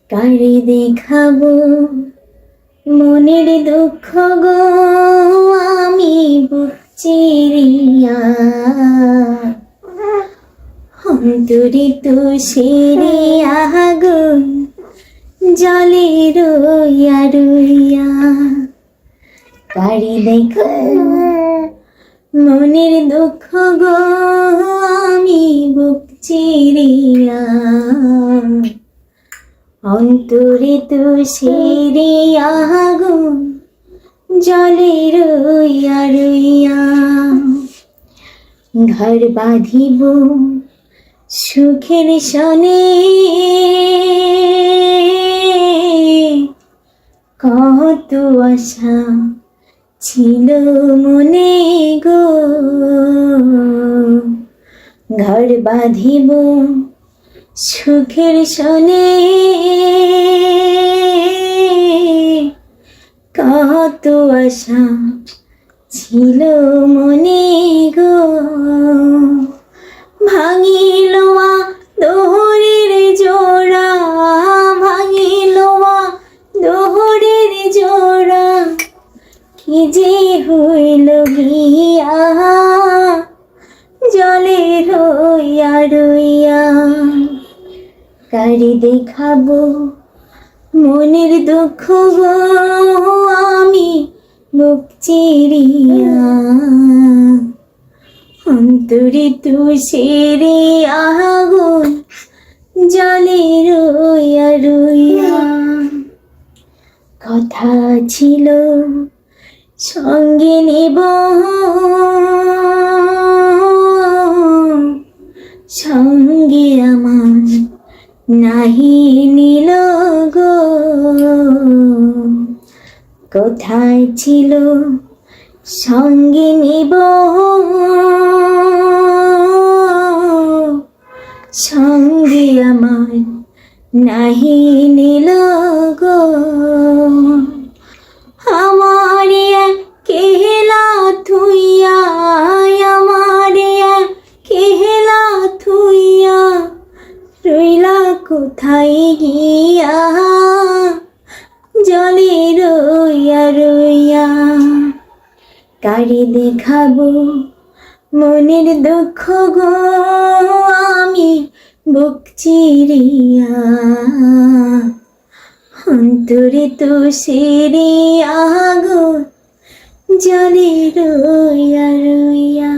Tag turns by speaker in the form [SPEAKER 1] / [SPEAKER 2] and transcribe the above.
[SPEAKER 1] কারে দেখাবো মনের দুঃখ গো, আমি বুক চিরিয়া অন্তরে তুষেরে আগুন জলে রইয়া রইয়া। কারে দেখাবো মনের দুঃখ গো, আমি বুক চিরিয়া অন্তরে তুষেরে আগুন জলে রইয়া রইয়া। ঘর বাঁধিব সুখের সনে, কত আশা ছিল মনে গো। ঘর বাঁধিব সুখের সনে, কত আশা ছিল মনে গো। ভাঙিল দোহরের জোড়া, ভাঙিল দোহরের জোড়া, কি যে হইল গিয়া জলে রইয়া রইয়া। কারে দেখাবো মনের দুঃখ গো, আমি বুক চিরিয়া অন্তরে তুষেরে আগুন জলে রইয়া রইয়া। কথা ছিল সঙ্গে নেব, সঙ্গে আমার নাহি নিল গো। কোথায় ছিল সঙ্গে নিব, সঙ্গে আমার নাহি নিল গো। আমার কেহেলা থুইয়া, আমার কেহেলা থুইয়া রইলা কোথায় গিয়া জলে রইয়া রইয়া। কারে দেখাবো মনের দুঃখ গো, আমি বুক চিরিয়া অন্তরে তুষেরে আগুন জলে রইয়া রইয়া।